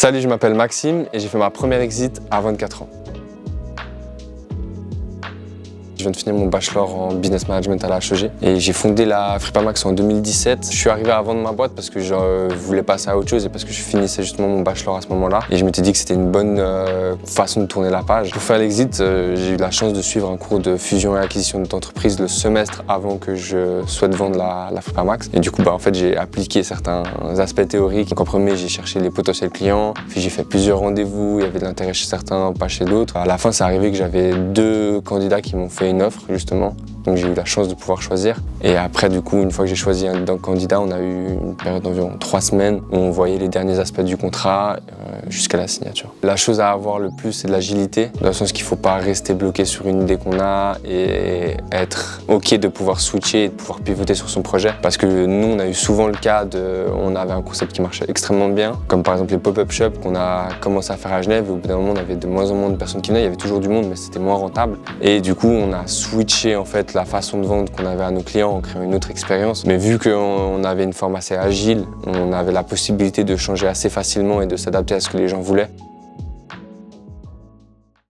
Salut, je m'appelle Maxime et j'ai fait ma première exit à 24 ans. Je viens de finir mon bachelor en business management à la HEG et j'ai fondé la Fripamax en 2017. Je suis arrivé à vendre ma boîte parce que je voulais passer à autre chose et parce que je finissais justement mon bachelor à ce moment-là. Et je m'étais dit que c'était une bonne façon de tourner la page. Pour faire l'exit, j'ai eu la chance de suivre un cours de fusion et acquisition d'entreprise le semestre avant que je souhaite vendre la Fripamax. Et du coup, en fait, j'ai appliqué certains aspects théoriques. Donc en premier, j'ai cherché les potentiels clients, puis j'ai fait plusieurs rendez-vous, il y avait de l'intérêt chez certains, pas chez d'autres. À la fin, c'est arrivé que j'avais 2 candidats qui m'ont fait une offre justement, donc j'ai eu la chance de pouvoir choisir. Et après du coup, une fois que j'ai choisi un candidat, on a eu une période d'environ 3 semaines où on voyait les derniers aspects du contrat jusqu'à la signature. La chose à avoir le plus, c'est de l'agilité, dans le sens qu'il ne faut pas rester bloqué sur une idée qu'on a et être ok de pouvoir switcher et de pouvoir pivoter sur son projet. Parce que nous, on a eu souvent le cas on avait un concept qui marchait extrêmement bien, comme par exemple les pop-up shops qu'on a commencé à faire à Genève, et au bout d'un moment, on avait de moins en moins de personnes qui venaient, il y avait toujours du monde, mais c'était moins rentable. Et du coup, on a switché en fait la façon de vendre qu'on avait à nos clients en créant une autre expérience. Mais vu qu'on avait une forme assez agile, on avait la possibilité de changer assez facilement et de s'adapter à ce que les gens voulaient.